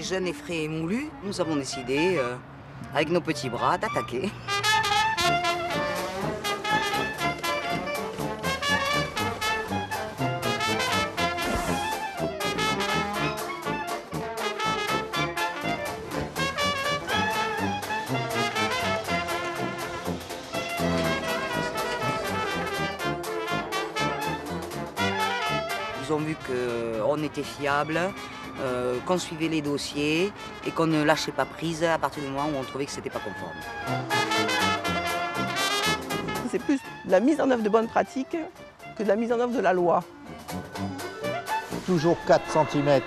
étaient jeunes et frais et moulus, nous avons décidé, avec nos petits bras, d'attaquer. Ils ont vu qu'on était fiable, qu'on suivait les dossiers et qu'on ne lâchait pas prise à partir du moment où on trouvait que c'était pas conforme. C'est plus la mise en œuvre de bonnes pratiques que de la mise en œuvre de la loi. Toujours 4 cm.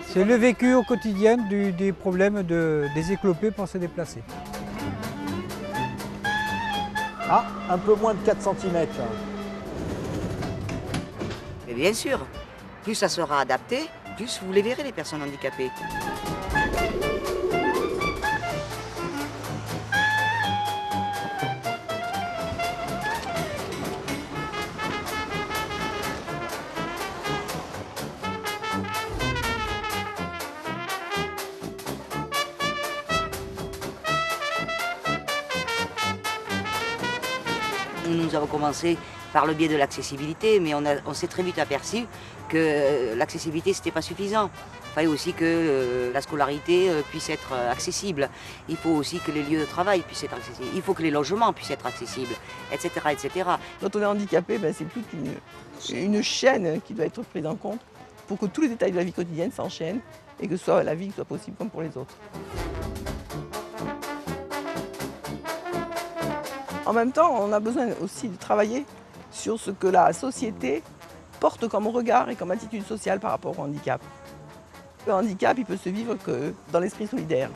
C'est le vécu au quotidien des problèmes des éclopés pour se déplacer. Ah, un peu moins de 4 cm. Mais bien sûr, plus ça sera adapté, plus vous les verrez, les personnes handicapées. Nous avons commencé par le biais de l'accessibilité, mais on s'est très vite aperçu que l'accessibilité, ce n'était pas suffisant. Il fallait aussi que la scolarité puisse être accessible. Il faut aussi que les lieux de travail puissent être accessibles. Il faut que les logements puissent être accessibles, etc. etc. Quand on est handicapé, c'est toute une chaîne qui doit être prise en compte pour que tous les détails de la vie quotidienne s'enchaînent et que la vie soit possible comme pour les autres. En même temps, on a besoin aussi de travailler sur ce que la société porte comme regard et comme attitude sociale par rapport au handicap. Le handicap, il peut se vivre que dans l'esprit solidaire.